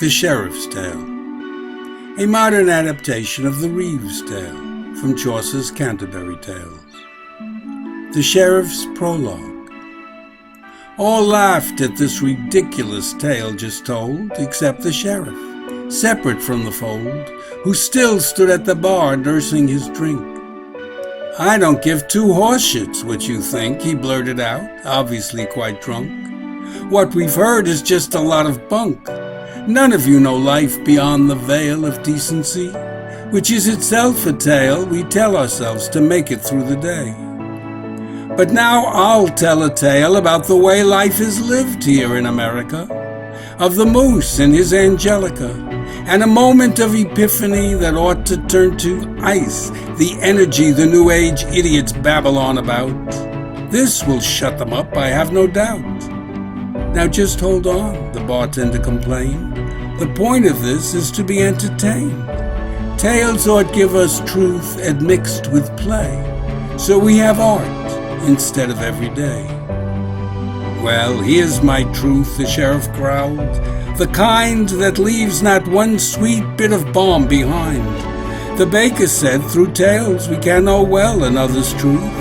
The Sheriff's Tale, a modern adaptation of the Reeve's Tale from Chaucer's Canterbury Tales. The Sheriff's Prologue. All laughed at this ridiculous tale just told, except the sheriff, separate from the fold, who still stood at the bar nursing his drink. "I don't give two horse shits what you think," he blurted out, obviously quite drunk. "What we've heard is just a lot of bunk. None of you know life beyond the veil of decency, which is itself a tale we tell ourselves to make it through the day. But now I'll tell a tale about the way life is lived here in America, of the moose and his Angelica, and a moment of epiphany that ought to turn to ice the energy the New Age idiots babble on about. This will shut them up, I have no doubt." "Now just hold on," the bartender complained. "The point of this is to be entertained. Tales ought give us truth admixed with play, so we have art instead of every day." "Well, here's my truth," the sheriff growled, "the kind that leaves not one sweet bit of balm behind. The baker said through tales we can know well another's truth.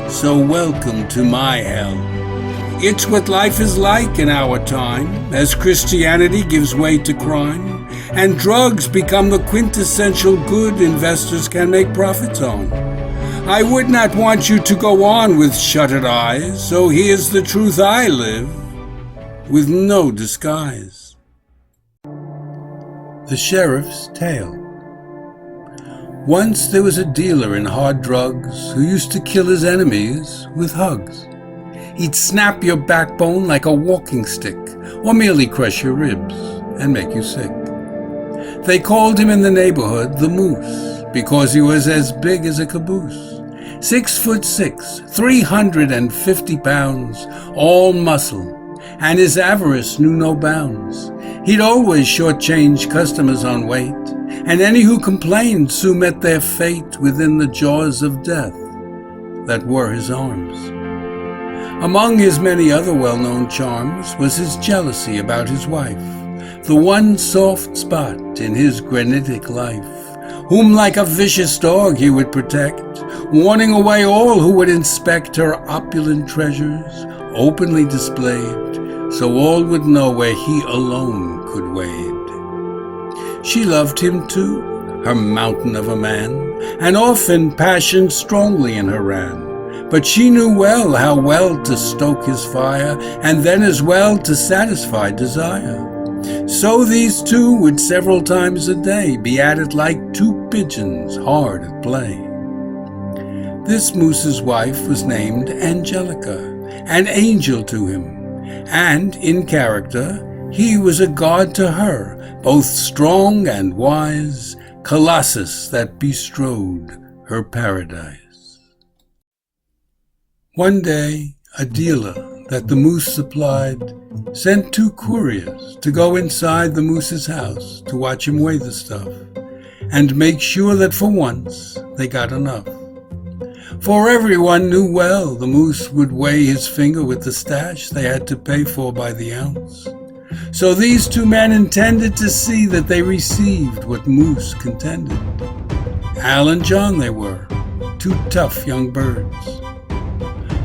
So welcome to my hell. It's what life is like in our time, as Christianity gives way to crime, and drugs become the quintessential good investors can make profits on. I would not want you to go on with shuttered eyes, so here's the truth I live, with no disguise." The Sheriff's Tale. Once there was a dealer in hard drugs who used to kill his enemies with hugs. He'd snap your backbone like a walking stick, or merely crush your ribs and make you sick. They called him in the neighborhood the Moose, because he was as big as a caboose. 6'6", 350 pounds, all muscle, and his avarice knew no bounds. He'd always shortchange customers on weight, and any who complained soon met their fate within the jaws of death that were his arms. Among his many other well-known charms was his jealousy about his wife, the one soft spot in his granitic life, whom like a vicious dog he would protect, warning away all who would inspect her opulent treasures, openly displayed, so all would know where he alone could wade. She loved him too, her mountain of a man, and often passion strongly in her ran. But she knew well how well to stoke his fire, and then as well to satisfy desire. So these two would several times a day be at it like two pigeons hard at play. This moose's wife was named Angelica, an angel to him, and in character he was a god to her, both strong and wise, Colossus that bestrode her paradise. One day, a dealer that the moose supplied sent two couriers to go inside the moose's house to watch him weigh the stuff and make sure that for once they got enough. For everyone knew well the moose would weigh his finger with the stash they had to pay for by the ounce. So these two men intended to see that they received what moose contended. Al and John they were, two tough young birds.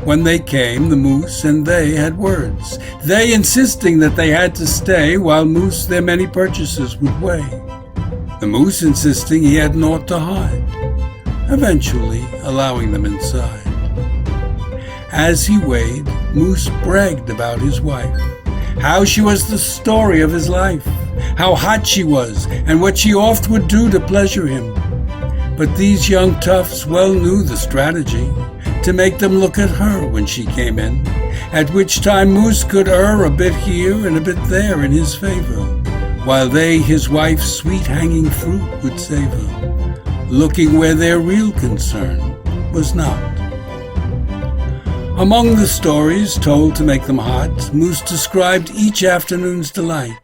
When they came, the moose and they had words, they insisting that they had to stay while moose their many purchases would weigh. The moose insisting he had naught to hide, eventually allowing them inside. As he weighed, Moose bragged about his wife, how she was the story of his life, how hot she was, and what she oft would do to pleasure him. But these young toughs well knew the strategy, to make them look at her when she came in, at which time Moose could err a bit here and a bit there in his favor, while they his wife's sweet hanging fruit would savor, looking where their real concern was not. Among the stories told to make them hot, Moose described each afternoon's delight.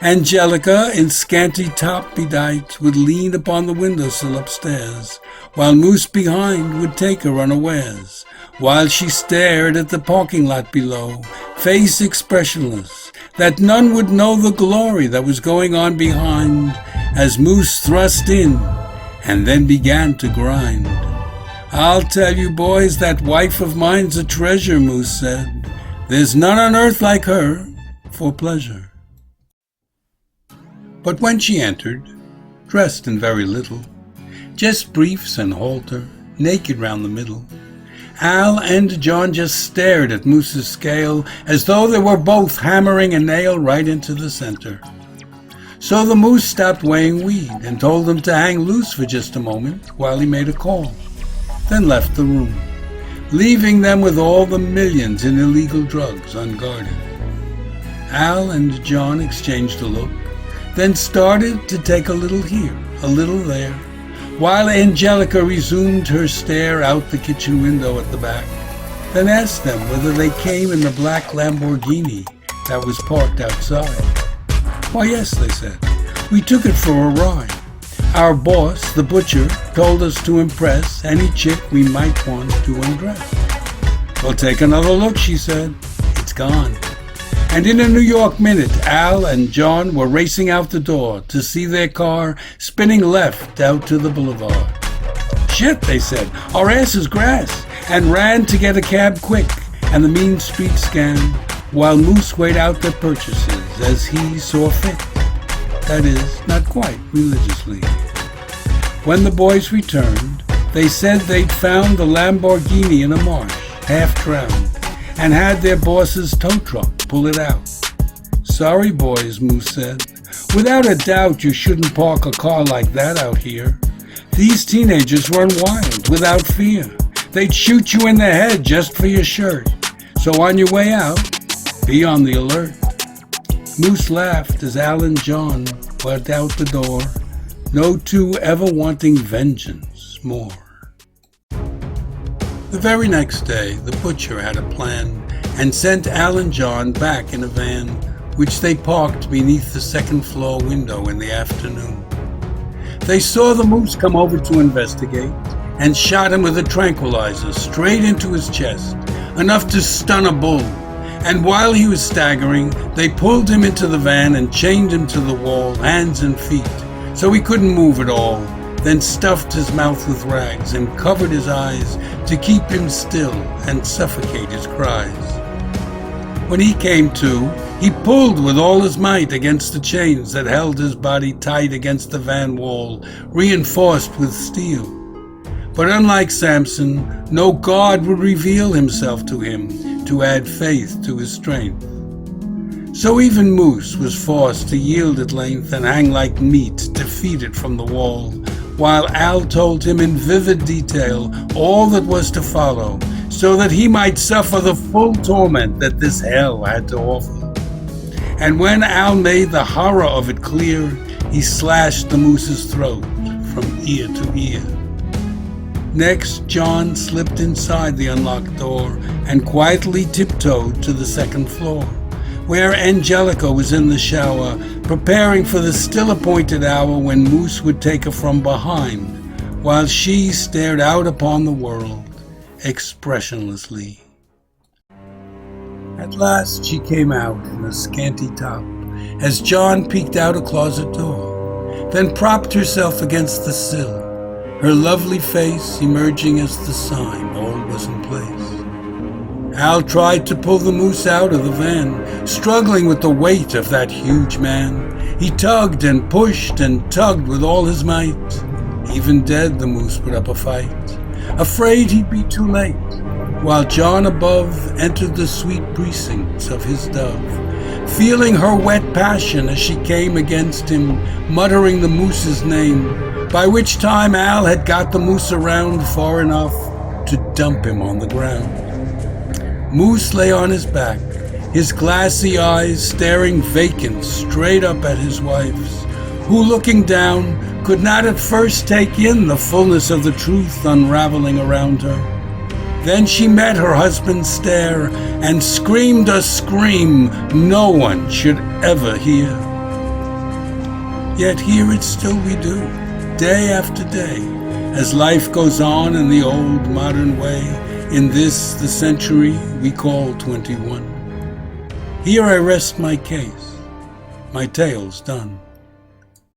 Angelica, in scanty top bedight, would lean upon the windowsill upstairs, while Moose behind would take her unawares, while she stared at the parking lot below, face expressionless, that none would know the glory that was going on behind as Moose thrust in and then began to grind. "I'll tell you, boys, that wife of mine's a treasure," Moose said. "There's none on earth like her for pleasure." But when she entered, dressed in very little, just briefs and halter, naked round the middle, Al and John just stared at Moose's scale as though they were both hammering a nail right into the center. So the Moose stopped weighing weed and told them to hang loose for just a moment while he made a call, then left the room, leaving them with all the millions in illegal drugs unguarded. Al and John exchanged a look, then started to take a little here, a little there, while Angelica resumed her stare out the kitchen window at the back, then asked them whether they came in the black Lamborghini that was parked outside. "Why, yes," they said. "We took it for a ride. Our boss, the butcher, told us to impress any chick we might want to undress." "Well, take another look," she said. "It's gone." And in a New York minute, Al and John were racing out the door to see their car spinning left out to the boulevard. "Shit," they said, "our ass is grass," and ran to get a cab quick and the mean street scanned, while Moose weighed out their purchases as he saw fit. That is, not quite religiously. When the boys returned, they said they'd found the Lamborghini in a marsh, half drowned, and had their boss's tow truck pull it out. "Sorry, boys," Moose said. "Without a doubt you shouldn't park a car like that out here. These teenagers run wild, without fear. They'd shoot you in the head just for your shirt. So on your way out, be on the alert." Moose laughed as Al and John went out the door, no two ever wanting vengeance more. The very next day, the butcher had a plan and sent Al and John back in a van, which they parked beneath the second-floor window in the afternoon. They saw the Moose come over to investigate and shot him with a tranquilizer straight into his chest, enough to stun a bull. And while he was staggering, they pulled him into the van and chained him to the wall, hands and feet, so he couldn't move at all, then stuffed his mouth with rags and covered his eyes to keep him still and suffocate his cries. When he came to, he pulled with all his might against the chains that held his body tight against the van wall, reinforced with steel. But unlike Samson, no god would reveal himself to him to add faith to his strength. So even Moose was forced to yield at length and hang like meat, defeated from the wall, while Al told him in vivid detail all that was to follow, so that he might suffer the full torment that this hell had to offer. And when Al made the horror of it clear, he slashed the Moose's throat from ear to ear. Next, John slipped inside the unlocked door and quietly tiptoed to the second floor, where Angelica was in the shower, preparing for the still-appointed hour when Moose would take her from behind, while she stared out upon the world expressionlessly. At last she came out in a scanty top, as John peeked out a closet door, then propped herself against the sill, her lovely face emerging as the sign all was in place. Al tried to pull the Moose out of the van, struggling with the weight of that huge man. He tugged and pushed and tugged with all his might. Even dead, the Moose put up a fight, afraid he'd be too late, while John above entered the sweet precincts of his dove, feeling her wet passion as she came against him, muttering the Moose's name, by which time Al had got the Moose around far enough to dump him on the ground. Moose lay on his back, his glassy eyes staring vacant straight up at his wife's, who, looking down, could not at first take in the fullness of the truth unraveling around her. Then she met her husband's stare and screamed a scream no one should ever hear. Yet hear it still we do, day after day, as life goes on in the old modern way, in this, the century we call 21. Here I rest my case, my tale's done.